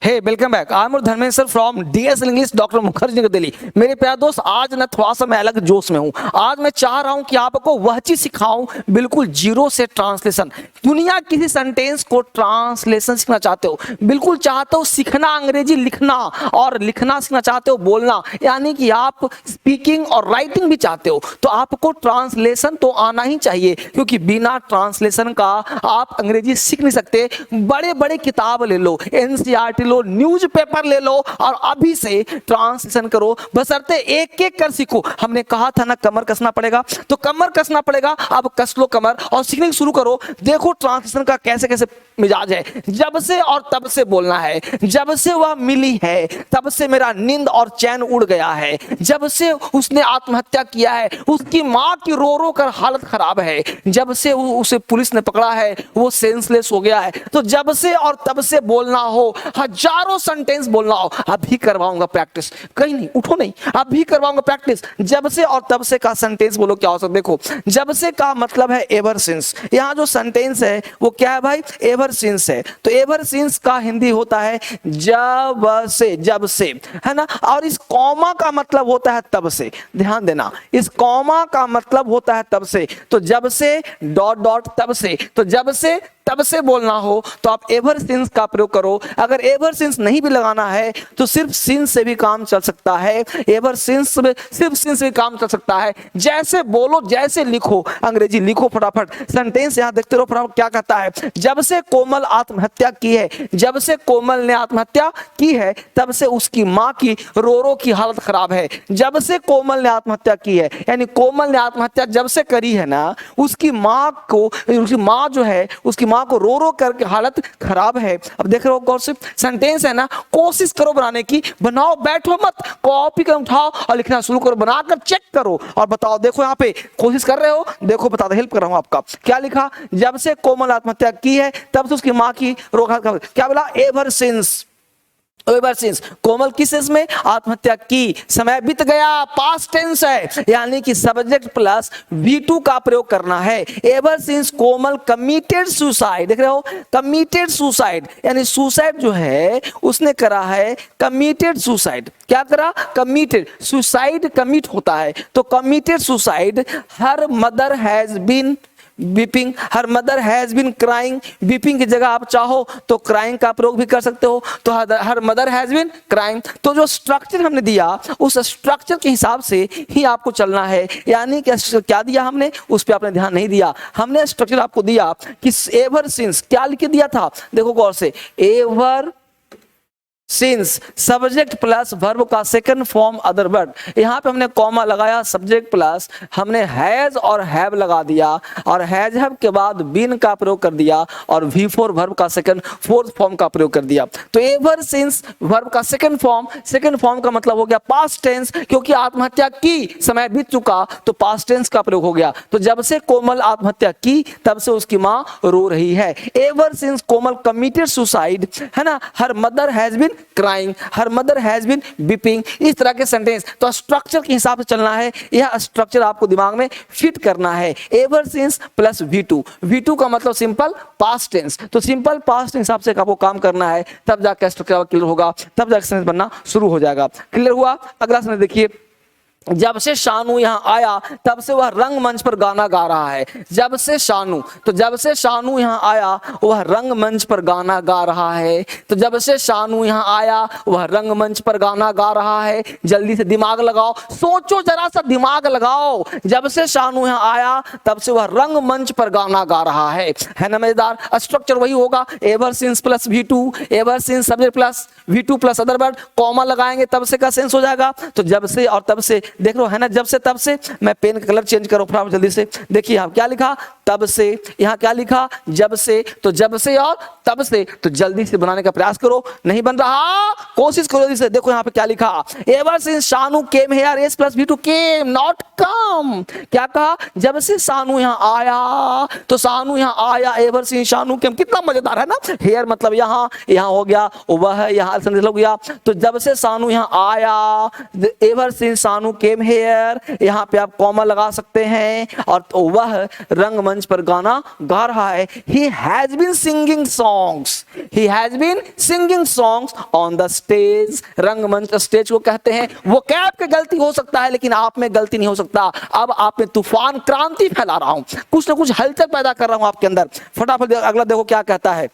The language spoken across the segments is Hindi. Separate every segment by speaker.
Speaker 1: Hey welcome back. I am Dharmendra sir from DS English doctor Mukherjee Nagar Delhi. मेरे प्यारे दोस्त, आज ना थोड़ा सा मैं अलग जोश में हूँ। आज मैं चाह रहा हूँ कि आपको वह चीज सिखाऊं बिल्कुल जीरो से ट्रांसलेशन। दुनिया किसी सेंटेंस को ट्रांसलेशन सीखना चाहते हो, बिल्कुल चाहते हो सीखना अंग्रेजी लिखना और लिखना सीखना चाहते हो बोलना, यानी कि आप स्पीकिंग और राइटिंग भी चाहते हो, तो आपको ट्रांसलेशन तो आना ही चाहिए, क्योंकि बिना ट्रांसलेशन का आप अंग्रेजी सीख नहीं सकते। बड़े बड़े किताब ले लो, एनसीईआरटी लो, न्यूज़पेपर ले लो और अभी से ट्रांसलेशन करो, बशर्ते एक एक कर सीखो। हमने कहा था ना कमर कसना पड़ेगा, तो कमर कसना पड़ेगा। अब कस लो कमर और सीखने शुरू करो। देखो ट्रांसलेशन का कैसे कैसे मिजाज है। जब से और तब से बोलना है, जब से वह मिली है तब से मेरा नींद और चैन उड़ गया है, जब से उसने आत्महत्या किया है उसकी माँ की रो रो कर हालत खराब है, जब से उसे पुलिस ने पकड़ा है वो सेंसलेस हो गया है। तो जब से और तब से बोलना हो, हजारों सेंटेंस बोलना हो, अभी करवाऊंगा प्रैक्टिस। कहीं नहीं, उठो नहीं, अभी करवाऊंगा प्रैक्टिस। जब से और तब से का सेंटेंस बोलो क्या हो सकता है। देखो, जब से का मतलब है एवर सिंस। यहाँ जो सेंटेंस है वो क्या है भाई, एवर सिंस है। तो एवर सिंस का हिंदी होता है जब से, जब से, है ना। और इस कॉमा का मतलब होता है तब से। ध्यान देना, इस कॉमा का मतलब होता है तब से। तो जब से डॉट डॉट तब से, तो जब से तब से बोलना हो तो आप एवर सिंस का प्रयोग करो। अगर एवर सिंस नहीं भी लगाना है तो सिर्फ सिंस से भी काम चल सकता है। एवर सिंस में सिर्फ सिंस से भी काम चल सकता है। जैसे बोलो, जैसे लिखो, अंग्रेजी लिखो फटाफट। सेंटेंस यहां देखते रहो फटाफट क्या कहता है। जब से कोमल आत्महत्या की है, जब से कोमल ने आत्महत्या की है तब से उसकी मां की रो रो की हालत खराब है। जब से कोमल ने आत्महत्या की है, यानी कोमल ने आत्महत्या जब से करी है ना, उसकी मां को, उसकी मां जो है उसकी मां को रो रो करके हालत खराब है। अब देख रहे हो गौर से, सेंटेंस है ना, कोशिश करो बनाने की, बनाओ, बैठो मत, कॉपी कर उठाओ और लिखना शुरू करो, बनाकर चेक करो और बताओ। देखो यहाँ पे कोशिश कर रहे हो, देखो बता दो, हेल्प कर रहा हूं आपका। क्या लिखा, जब से कोमल आत्महत्या की है तब से उसकी मां की रो खराब। क्या बोला, एवर सिंस। एवर सिंस, कोमल किस सेंस में, आत्महत्या की, समय बीत गया, पास्ट टेंस है, यानी कि सब्जेक्ट प्लस V2 का प्रयोग करना है। Ever since Komal committed suicide, देख रहे हो, कमिटेड सुसाइड, यानी सुसाइड जो है उसने करा है, कमिटेड सुसाइड। क्या करा, कमिटेड, सुसाइड कमिट होता है, तो committed suicide. Her mother has been weeping, her mother has been crying. Weeping की जगह आप चाहो तो क्राइंग का प्रयोग भी कर सकते हो। तो her mother has been crying. तो जो स्ट्रक्चर हमने दिया उस स्ट्रक्चर के हिसाब से ही आपको चलना है। यानी कि क्या दिया हमने, उस पर आपने ध्यान नहीं दिया। हमने स्ट्रक्चर आपको दिया कि एवर सिंस क्या लिख के दिया था, देखो गौर से, ever since subject plus verb का सेकंड फॉर्म अदर वर्ड। यहां पे हमने कॉमा लगाया, सब्जेक्ट प्लस हमने हैज और हैव लगा दिया और हैज हैव के बाद बीन का प्रयोग कर दिया और V4 वर्ब का सेकंड फोर्थ फॉर्म का प्रयोग कर दिया। तो एवर सिंस वर्ब का सेकंड फॉर्म का मतलब हो गया पास्ट टेंस, क्योंकि आत्महत्या की, समय बीत चुका, तो पास्ट टेंस का प्रयोग हो गया। तो जब से कोमल आत्महत्या की तब से उसकी मां रो रही है। Ever since Komal committed suicide, है ना, her mother has been crying, her mother has been weeping. इस तरह के सेंटेंस, तो स्ट्रक्चर के हिसाब से चलना है। यह स्ट्रक्चर आपको दिमाग में फिट करना है। एवर सिंस प्लस V2 का मतलब सिंपल पास्ट टेंस। तो सिंपल पास्ट हिसाब से आपको काम करना है, तब जाकर स्ट्रक्चर क्लियर होगा, तब जाकर सेंटेंस बनना शुरू हो जाएगा। क्लियर हुआ। अगला सेंटेंस देखिए, जब से शानू यहाँ आया तब से वह रंगमंच पर गाना गा रहा है। जब से शानू, तो जब से शानू यहाँ आया वह रंगमंच पर गाना गा रहा है। तो जब से शानू यहाँ आया वह रंगमंच पर गाना गा रहा है। जल्दी से दिमाग लगाओ, सोचो, जरा सा दिमाग लगाओ। जब से शानू यहाँ आया तब से वह रंगमंच पर गाना गा रहा है ना। मजेदार। स्ट्रक्चर वही होगा, ever since plus V2, ever since subject plus V2 plus other word, comma लगाएंगे तब से का सेंस हो जाएगा। तो जब से और तब से, देख लो है ना, जब से तब से। मैं पेन का कलर चेंज करो फटाफट जल्दी से। देखिए यहाँ क्या लिखा, तब से, यहाँ क्या लिखा, जब से। तो जब से और तब से, तो जल्दी से बनाने का प्रयास करो, नहीं बन रहा, कोशिश करो जल्दी से। देखो यहाँ पे क्या लिखा, ever since Shanu came here, S plus V2 came not come. क्या कहा, जब से शानू यहाँ आया, तो शानू यहाँ आया, एवर सिंस शानू केम। कितना मजेदार है ना। हेयर मतलब यहाँ, यहाँ हो गया, वह यहाँ हो गया। तो जब से शानू यहाँ आया, ever since Shanu came here, यहाँ पे आप कॉमा लगा सकते हैं। और तो वह रंगमंच रंगमंच पर गाना गा रहा है। He has been singing songs. He has been singing songs on the stage. रंगमंच स्टेज को कहते हैं। वो कैब की गलती हो सकता है लेकिन आप में गलती नहीं हो सकता। अब आप में तूफान क्रांति फैला रहा हूं, कुछ ना कुछ हलचल पैदा कर रहा हूं आपके अंदर। फटाफट अगला देखो क्या कहता है।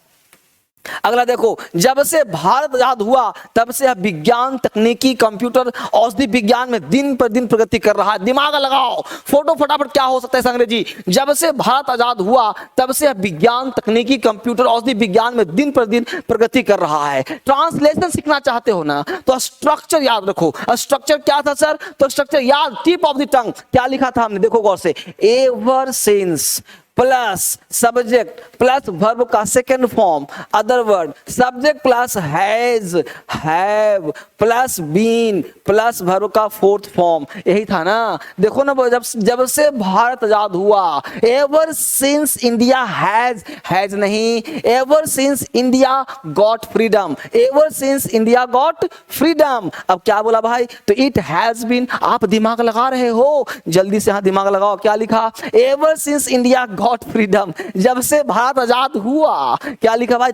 Speaker 1: अगला देखो, जब से भारत आजाद हुआ तब से विज्ञान, तकनीकी, कंप्यूटर, औषधि विज्ञान में दिन पर दिन प्रगति कर रहा है। दिमाग लगाओ, फोटो फटाफट क्या हो सकता है अंग्रेजी। जब से भारत आजाद हुआ तब से विज्ञान, तकनीकी, कंप्यूटर, औषधि विज्ञान में दिन पर दिन प्रगति कर रहा है। ट्रांसलेशन सीखना चाहते हो ना, तो स्ट्रक्चर याद रखो। स्ट्रक्चर क्या था सर? तो स्ट्रक्चर याद, टिप ऑफ द टंग क्या लिखा था हमने, देखो गौर से। Ever since plus subject plus verb का second form, other word, subject plus has, have plus been plus verb का फोर्थ फॉर्म, यही था ना। देखो ना, जब से भारत आजाद हुआ, एवर सिंस इंडिया हैज नहीं, ever since India got freedom, ever since India got freedom. अब क्या बोला भाई? तो इट हैज बीन। आप दिमाग लगा रहे हो, जल्दी से हाँ दिमाग लगाओ। क्या लिखा? Ever since India got freedom, जब से भारत आजाद हुआ। क्या लिखा भाई?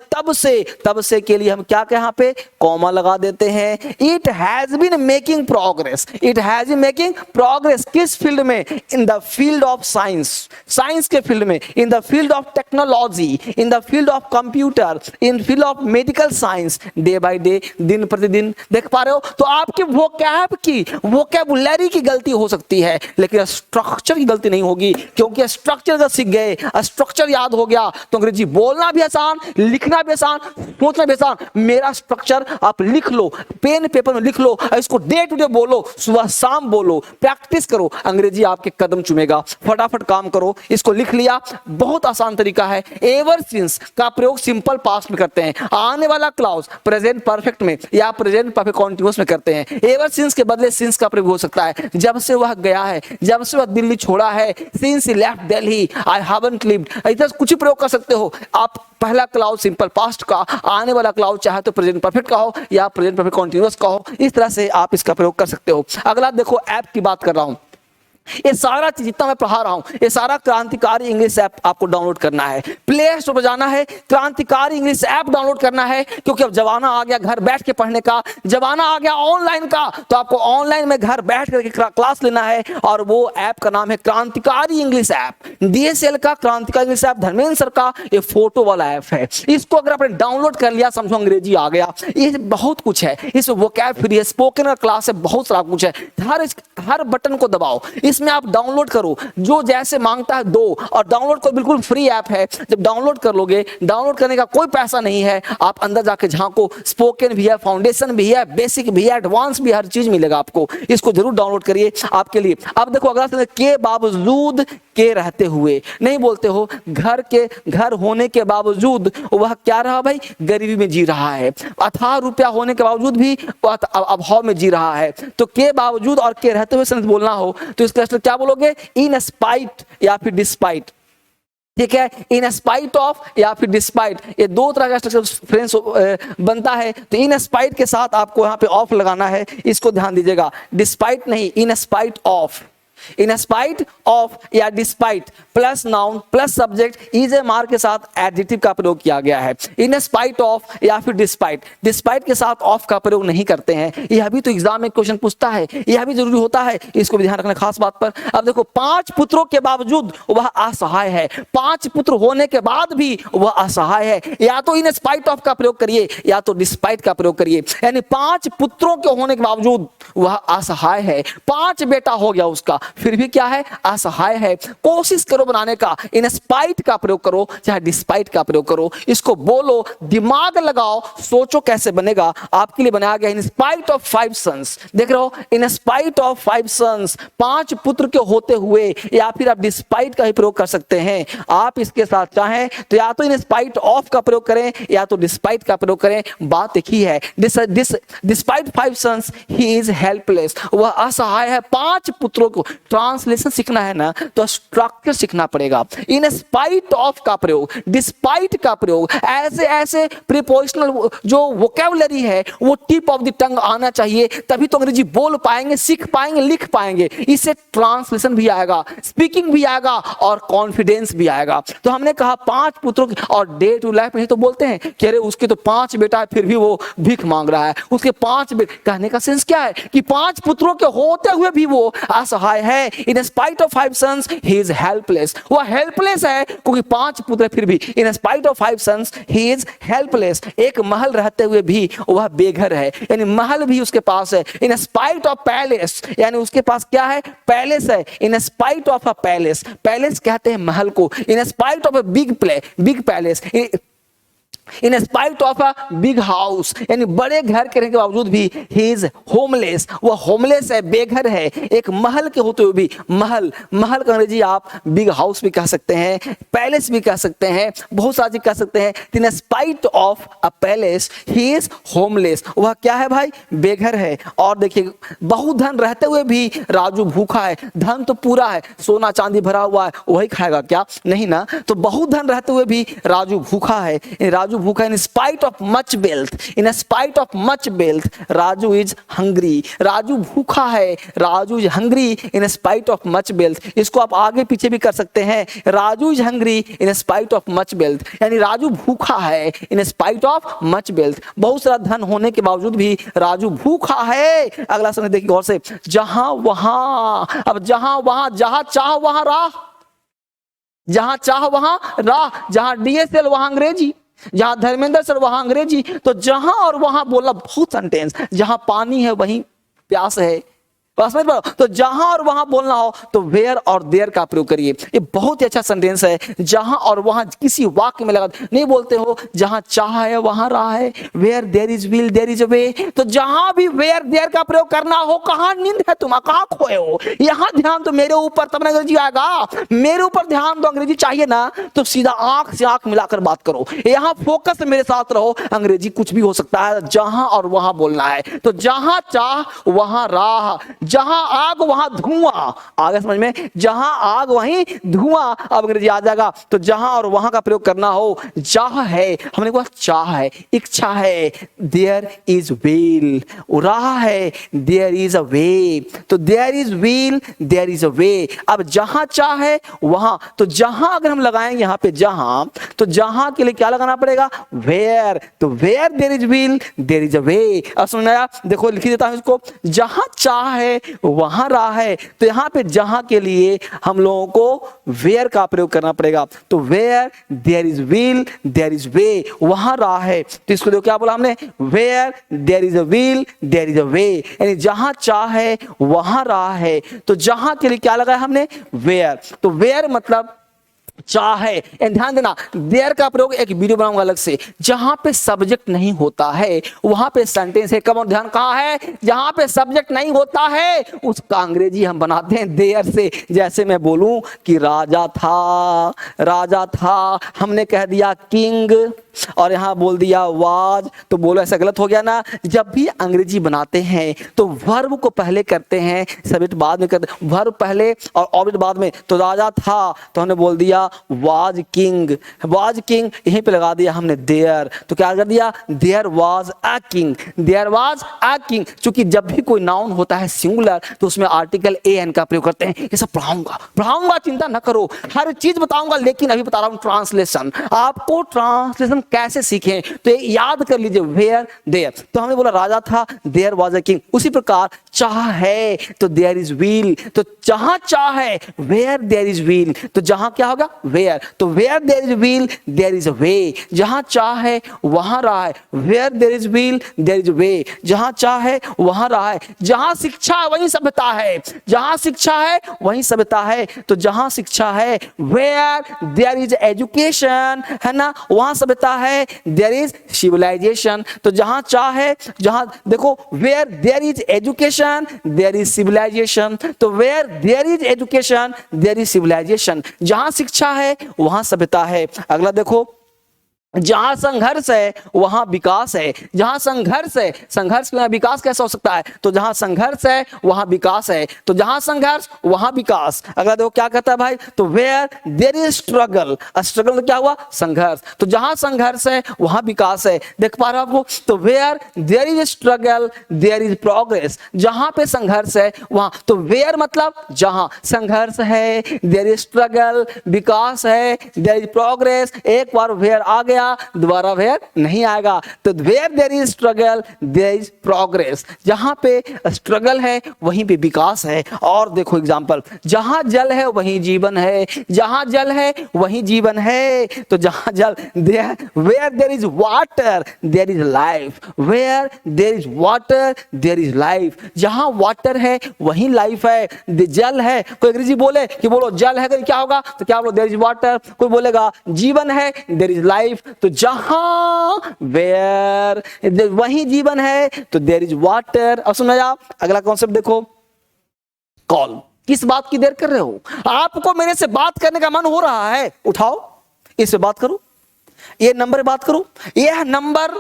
Speaker 1: तब से के लिए हम क्या यहाँ पे कॉमा लगा देते हैं। It has been making progress, it has been making progress किस फील्ड में? In the field of science, science के फील्ड में, in the field of technology, in the field of computer, in field of medical science, day by day, दिन प्रतिदिन। देख पा रहे हो? तो आपकी वोकैबुलरी की गलती हो सकती है लेकिन स्ट्रक्चर की गलती नहीं होगी, क्योंकि स्ट्रक्चर का सीख गए, स्ट्रक्चर याद हो गया तो अंग्रेजी बोलना भी आसान, लिखना भी आसान, सोचना भी आसान। मेरा स्ट्रक्चर आप लिख लो, पेन पेपर में लिख लो, इसको डे टू डे बोलो, सुबह शाम बोलो, प्रैक्टिस करो, अंग्रेजी आपके कदम चूमेगा। फटाफट काम करो, इसको लिख लिया, बहुत आसान तरीका है। एवर सिंस का प्रयोग सिंपल पास्ट में करते हैं, आने वाला क्लॉज प्रेजेंट परफेक्ट में या प्रेजेंट परफेक्ट कॉन्टिन्यूअस में करते हैं। एवर सिंस के बदले सिंस का प्रयोग हो सकता है, जब से वह गया है, जब से वह दिल्ली छोड़ा है, since he left Delhi, I haven't lived, इधर कुछ ही प्रयोग कर सकते हो आप। पहला क्लाउड सिंपल पास्ट का, आने वाला क्लाउड चाहे तो प्रेजेंट परफेक्ट का हो या प्रेजेंट परफेक्ट कॉन्टिन्यूअस का हो, इस तरह से आप इसका प्रयोग कर सकते हो। अगला देखो, ऐप की बात कर रहा हूं। ये सारा चीज जितना मैं पढ़ा रहा हूं, ये सारा क्रांतिकारी इंग्लिश ऐप आपको डाउनलोड करना है। प्ले स्टोर पर जाना है, क्रांतिकारी इंग्लिश ऐप डाउनलोड करना है, क्योंकि अब जमाना आ गया घर बैठ के पढ़ने का, जमाना आ गया ऑनलाइन का। तो आपको ऑनलाइन में घर बैठ करके क्लास लेना है, और वो ऐप का नाम है क्रांतिकारी इंग्लिश ऐप। DSL का क्रांतिकारी इंग्लिश ऐप, धर्मेंद्र सर का ये फोटो वाला ऐप है। इसको अगर आपने डाउनलोड कर लिया, समझो अंग्रेजी आ गया। ये बहुत कुछ है इसमें, वोकैब फ्री है, स्पोकन का क्लास है, बहुत सारा कुछ है। हर बटन को दबाओ, इसमें आप डाउनलोड करो, जो जैसे मांगता है दो, और डाउनलोड को बिल्कुल फ्री ऐप है। जब डाउनलोड कर लोगे, डाउनलोड करने का कोई पैसा नहीं है, आप अंदर जाके झांको, स्पोकन भी है, फाउंडेशन भी है, बेसिक भी है, एडवांस भी, हर चीज मिलेगा आपको। इसको जरूर डाउनलोड करिए आपके लिए। अब देखो अगला सवाल, के बावजूद के रहते हुए, नहीं बोलते हो घर होने के बावजूद वह क्या रहा भाई? गरीबी में जी रहा है। अथाह रुपया होने के बावजूद भी वह अभाव में जी रहा है। तो के बावजूद और के रहते हुए सेंटेंस बोलना हो तो इसका क्या बोलोगे? इन स्पाइट या फिर डिस्पाइट। ठीक है, इन स्पाइट ऑफ या फिर डिस्पाइट, ये दो तरह का स्ट्रक्चर फ्रेंड्स बनता है। तो इन स्पाइट के साथ आपको यहाँ पे ऑफ लगाना है, इसको ध्यान दीजिएगा। डिस्पाइट नहीं, in spite of, in spite of या despite plus noun plus subject is a मार के साथ एडजेक्टिव का प्रयोग किया गया है। इन स्पाइट ऑफ या फिर डिस्पाइट, डिस्पाइट के साथ ऑफ का प्रयोग नहीं करते हैं। यह भी तो एग्जाम में क्वेश्चन पूछता है, यह भी जरूरी होता है, इसको भी ध्यान रखना खास बात पर। अब देखो, 5 पुत्रों के बावजूद वह असहाय है। 5 पुत्र होने के बाद भी वह असहाय है। या तो इन स्पाइट ऑफ का प्रयोग करिए या तो डिस्पाइट का प्रयोग करिए। यानी 5 पुत्रों के होने के बावजूद वह असहाय है। 5 बेटा हो गया उसका, फिर भी क्या है? असहाय है। कोशिश करो बनाने का, इन स्पाइट का प्रयोग करो चाहे डिस्पाइट का प्रयोग करो, इसको बोलो, दिमाग लगाओ, सोचो कैसे बनेगा। आपके लिए बनाया गया इन स्पाइट ऑफ 5 सन्स। देख रहे हो, इन स्पाइट ऑफ 5 सन्स, 5 पुत्र के होते हुए, या फिर आप डिस्पाइट का ही प्रयोग कर सकते हैं। आप इसके साथ चाहें तो या तो इन स्पाइट ऑफ का प्रयोग करें या तो डिस्पाइट का प्रयोग करें, बात एक ही है। Despite 5 sons he is helpless, वह असहाय है 5 पुत्रों को ट्रांसलेशन सीखना है ना तो स्ट्रक्चर सीखना पड़ेगा। इन स्पाइट ऑफ का प्रयोग, डिस्पाइट का प्रयोग, ऐसे ऐसे प्रीपोजिशनल जो वोकैबुलरी है वो टिप ऑफ द टंग आना चाहिए, तभी तो अंग्रेजी बोल पाएंगे, सीख पाएंगे, लिख पाएंगे। इससे ट्रांसलेशन भी आएगा, स्पीकिंग भी आएगा और कॉन्फिडेंस भी आएगा। तो हमने कहा 5 पुत्रों की, और डे टू लाइफ में तो बोलते हैं कि अरे उसके तो 5 बेटा है फिर भी वो भीख मांग रहा है, उसके 5 बेटे, कहने का सेंस क्या है कि 5 पुत्रों के होते हुए भी वो असहाय है। In spite of 5 sons he is helpless, वो हेल्पलेस है क्योंकि 5 पुत्र है फिर भी। In spite of 5 sons he is helpless, एक महल रहते हुए भी वह बेघर है, यानी महल भी उसके पास है। इन स्पाइट ऑफ पैलेस, यानी उसके पास क्या है, पैलेस है। In spite of a palace, palace कहते हैं महल को। इन spite of a big palace, in spite of a big house, यानी बड़े घर के रहने के बावजूद भी ही इज होमलेस, वह होमलेस है, बेघर है। एक महल के होते हुए भी, महल का अंग्रेजी आप बिग हाउस भी कह सकते हैं, पैलेस भी कह सकते हैं, बहुत सारी चीज कह सकते हैं। इन spite of a palace he is homeless, वह क्या है भाई, बेघर है। और देखिए बहुत धन रहते हुए भी राजू भूखा है। धन तो पूरा है, सोना चांदी भरा हुआ है, वही खाएगा क्या, नहीं ना। तो बहुत धन रहते हुए भी राजू भूखा है, राजू भूखा। इन spite of much wealth, in spite of much wealth Raju is hungry, Raju भूखा है, Raju is hungry in spite of much wealth. इसको आप आगे पीछे भी कर सकते हैं, Raju is hungry in spite of much wealth, यानी राजू भूखा है in spite of much wealth, बहुत सारा धन होने के बावजूद भी राजू भूखा है। अगला समय देखिए गौर से, जहां वहां, अब जहां वहां, जहां चाह वहां राह, जहां चाह वहां राह, जहां डीएसएल वहां अंग्रेजी, जहां धर्मेंद्र सर वहां अंग्रेजी। तो जहां और वहां बोला बहुत सेंटेंस, जहां पानी है वहीं प्यास है, तो जहां और वहां बोलना हो तो वेयर और देयर का प्रयोग करिए। ये बहुत ही अच्छा सेंटेंस है, जहां और वहां किसी वाक्य में लगा, नहीं बोलते हो जहां चाह है वहां राह है, where there is will there is a way. तो जहां भी वेयर देयर का प्रयोग करना हो, कहां नींद है तुम, कहां खोए हो, यहां ध्यान तो मेरे ऊपर, तब अंग्रेजी आएगा, मेरे ऊपर ध्यान तो अंग्रेजी चाहिए ना, तो सीधा आंख से आंख मिलाकर बात करो, यहां फोकस मेरे साथ रहो। अंग्रेजी कुछ भी हो सकता है, जहां और वहां बोलना है। तो जहां चाह वहां राह, जहां आग वहां धुआं, आगे समझ में, जहां आग वहीं धुआं, अब अंग्रेजी आ जाएगा। तो जहां और वहां का प्रयोग करना हो, चाह है, हमने कहा चाह है, इच्छा है, देयर इज विल, राह है, देयर इज अ वे। तो there is will, there is a way. अब जहां चाह है वहां, तो जहां अगर हम लगाएंगे यहां पे जहां, तो जहां के लिए क्या लगाना पड़ेगा, वेयर। तो where there is will there is a way. अब समझ आया, देखो लिख देता हूं इसको, जहां चाह है वहां राह है, तो यहां पे जहां के लिए हम लोगों को वेयर का प्रयोग करना पड़ेगा। तो where there is will there is way, वहां राह है। तो इसको देखो क्या बोला हमने, where there is a will there is a way, यानी जहां चाह है वहां राह है। तो जहां के लिए क्या लगाया हमने, वेयर। तो वेयर मतलब चाह है। ध्यान देना, देयर का प्रयोग एक वीडियो बनाऊंगा अलग से। जहां पे सब्जेक्ट नहीं होता है वहां पे सेंटेंस है। कम और ध्यान, कहां है, जहां पे सब्जेक्ट नहीं होता है उसका अंग्रेजी हम बनाते हैं देयर से। जैसे मैं बोलूं कि राजा था, राजा था, हमने कह दिया किंग और यहां बोल दिया वाज, तो बोलो ऐसा गलत हो गया ना। जब भी अंग्रेजी बनाते हैं तो वर्ब को पहले करते हैं, सब्जेक्ट बाद में करते हैं, वर्ब पहले और ऑब्जेक्ट बाद में। तो राजा था तो हमने बोल दिया वाज किंग, वाज किंग, यहीं पे लगा दिया हमने देयर। तो क्या कर दिया, there was a king, there was a king. क्योंकि जब भी कोई नाउन होता है सिंगुलर तो उसमें आर्टिकल ए एन का प्रयोग करते हैं। ये सब पढ़ाऊंगा, चिंता न करो, हर चीज बताऊंगा। लेकिन अभी बता रहा हूं ट्रांसलेशन, आपको ट्रांसलेशन कैसे सीखें तो ये याद कर लीजिए, वेयर देयर। तो हमने बोला राजा था, देयर वाज अ किंग। उसी प्रकार चाह है तो देयर इज विल, तो जहां चाह है वेयर देयर इज विल, तो जहां क्या होगा, वेयर। तो where there is will there is a way, जहां चाह है वहां राह है, where there is will there is a way, जहां चाह है वहां राह है। जहां शिक्षा है वहीं सभ्यता है, जहां शिक्षा है वहीं सभ्यता है। तो जहां शिक्षा है, वेयर देयर इज एजुकेशन, है ना, वहां सभ्यता है, देयर इज सिविलाइजेशन। तो जहां चाह है, जहां देखो, where there is education there is civilisation. तो where there is education there is civilisation, जहां शिक्षा है वहां सभ्यता है। अगला देखो, जहां संघर्ष है वहां विकास है, जहां संघर्ष है, संघर्ष के बिना विकास कैसा हो सकता है, तो जहां संघर्ष है वहां विकास है, तो जहां संघर्ष वहां विकास। अगला देखो क्या कहता है भाई, तो where there is struggle, struggle क्या हुआ, संघर्ष, तो जहां संघर्ष है वहां विकास है। देख पा रहे हो आपको, तो where there is struggle there is progress, जहां पे संघर्ष है वहां, तो वेयर मतलब जहां संघर्ष है, देयर इज स्ट्रगल विकास है, देयर इज प्रोग्रेस, एक बार वेयर आ गया दोबारा वेयर नहीं आएगा, तो where there is struggle there is progress, जहां पे स्ट्रगल है वहीं पे विकास है। और देखो एग्जांपल, जहां जल है वहीं जीवन है, जहां जल है वहीं जीवन है, तो जहां जल where there is water there is life, where there is water there is life, जहां वाटर है वहीं लाइफ है, जल है, कोई अंग्रेजी बोले कि बोलो जल है क्या होगा, तो क्या बोलो देयर इज वाटर, कोई बोलेगा जीवन है देयर इज लाइफ, तो जहां वेयर वही जीवन है तो देयर इज वाटर। अब समझ आप अगला कॉन्सेप्ट देखो, कॉल, किस बात की देर कर रहे हो, आपको मेरे से बात करने का मन हो रहा है, उठाओ इससे बात करो, ये नंबर बात करो, यह नंबर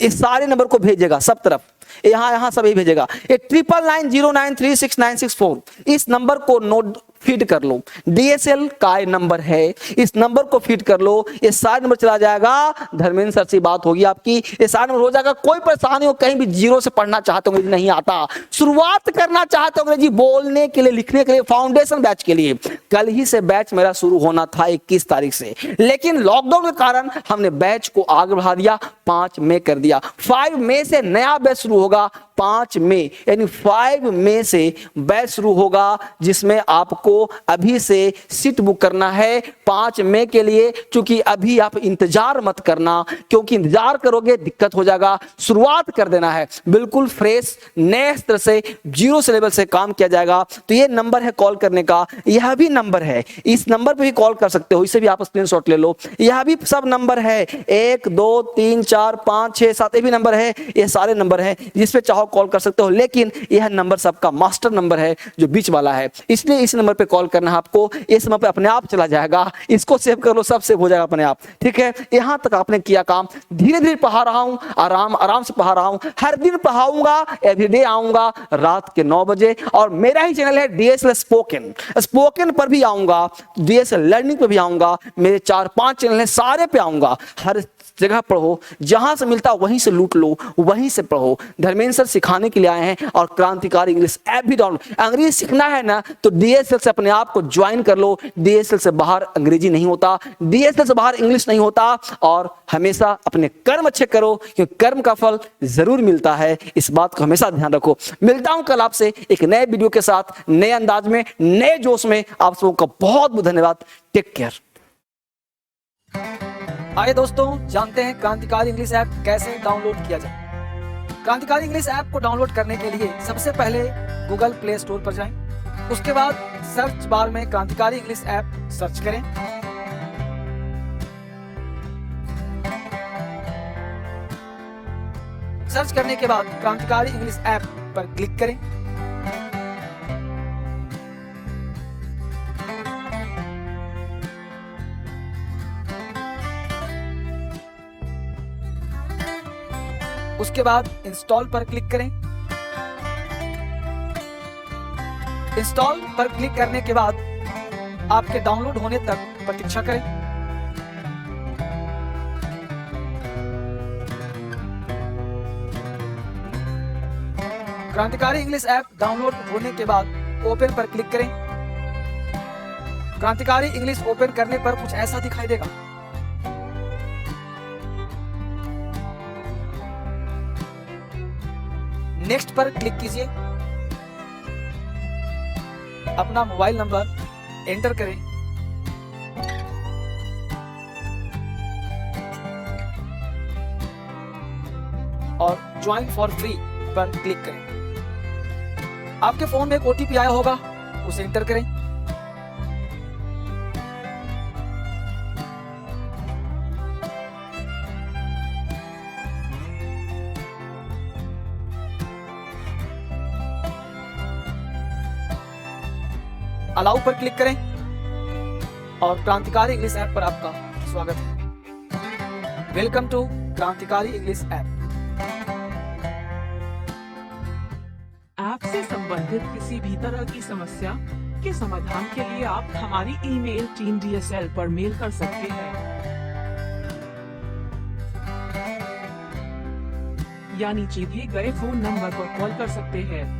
Speaker 1: इस सारे नंबर को भेजेगा सब तरफ, यहां सब ही भेजेगा, ये 9909936964, इस नंबर को नोट फीड कर लो, डीएसएल का नंबर है, इस नंबर को फीड कर लो, ये सारे नंबर चला जाएगा, धर्मेंद्र सर से बात होगी आपकी, ये सारे नंबर हो जाएगा। कोई परेशानी हो, कहीं भी जीरो से पढ़ना चाहते हो, अंग्रेजी नहीं आता, शुरुआत करना चाहते हो अंग्रेजी बोलने के लिए, लिखने के लिए, फाउंडेशन बैच के लिए, कल ही से बैच मेरा शुरू होना था 21 तारीख से, लेकिन लॉकडाउन के कारण हमने बैच को आगे बढ़ा दिया, 5 मई कर दिया, 5 मई से नया बैच शुरू होगा, 5 मई यानी 5 मई से बैच शुरू होगा, जिसमें आपको अभी से सीट बुक करना है 5 मई के लिए, क्योंकि अभी आप इंतजार मत करना, क्योंकि इंतजार करोगे दिक्कत हो जाएगा, शुरुआत कर देना है, बिल्कुल फ्रेश नए तरह से जीरो से लेवल से काम किया जाएगा। तो ये नंबर है कॉल करने का, यह भी नंबर है, इस नंबर पे भी कॉल कर सकते हो, इसे भी आप स्क्रीनशॉट ले लो, यह भी सब नंबर है, 1 2 3 4 5 6 7 ये भी नंबर है, ये सारे नंबर है, जिस पे चाहो कॉल कर सकते हो, लेकिन यह नंबर सबका मास्टर नंबर है जो बीच वाला है, इसलिए इस नंबर पे कॉल करना है आपको, इस नंबर पे अपने आप चला जाएगा, इसको सेव कर लो, सब सेव हो जाएगा अपने आप, ठीक है। यहां तक आपने किया काम, धीरे धीरे पढ़ा रहा हूं, आराम आराम से पढ़ा रहा हूं, हर दिन पढ़ाऊंगा, एवरीडे आऊंगा रात के 9 बजे, और मेरा ही चैनल है डीएसएल स्पोकन, स्पोकन पर भी आऊंगा, डीएसएल लर्निंग पर भी आऊंगा, मेरे 4-5 चैनल है, सारे पे आऊंगा, हर जगह पढ़ो, जहां से मिलता वहीं से लूट लो, वहीं से पढ़ो। धर्मेंद्र सर सिखाने के लिए आए हैं, और क्रांतिकारी इंग्लिश ऐप भी डाउनलोड, अंग्रेजी सीखना है ना तो डीएसएल से अपने आप को ज्वाइन कर लो, डीएसएल से बाहर अंग्रेजी नहीं होता, डीएसएल से बाहर इंग्लिश नहीं होता, और हमेशा अपने कर्म अच्छे करो, क्योंकि कर्म का फल जरूर मिलता है, इस बात को हमेशा ध्यान रखो। मिलता हूं कल आपसे एक नए वीडियो के साथ, नए अंदाज में, नए जोश में, आप सबको का बहुत बहुत धन्यवाद, टेक केयर। आइए दोस्तों जानते हैं क्रांतिकारी इंग्लिश ऐप कैसे डाउनलोड किया जाए। क्रांतिकारी इंग्लिश ऐप को डाउनलोड करने के लिए सबसे पहले गूगल प्ले स्टोर पर जाएं, उसके बाद सर्च बार में क्रांतिकारी इंग्लिश ऐप सर्च करें, सर्च करने के बाद क्रांतिकारी इंग्लिश ऐप पर क्लिक करें, उसके बाद इंस्टॉल पर क्लिक करें, इंस्टॉल पर क्लिक करने के बाद आपके डाउनलोड होने तक प्रतीक्षा करें। क्रांतिकारी इंग्लिश ऐप डाउनलोड होने के बाद ओपन पर क्लिक करें। क्रांतिकारी इंग्लिश ओपन करने पर कुछ ऐसा दिखाई देगा। नेक्स्ट पर क्लिक कीजिए, अपना मोबाइल नंबर एंटर करें, और ज्वाइन फॉर फ्री पर क्लिक करें। आपके फोन में एक ओटीपी आया होगा, उसे एंटर करें। अलाउ पर क्लिक करें, और क्रांतिकारी इंग्लिश ऐप पर आपका स्वागत है। वेलकम टू क्रांतिकारी इंग्लिश ऐप।
Speaker 2: ऐप से संबंधित किसी भी तरह की समस्या के समाधान के लिए आप हमारी ईमेल टीम DSL पर मेल कर सकते हैं या नीचे दिए गए फोन नंबर पर कॉल कर सकते हैं।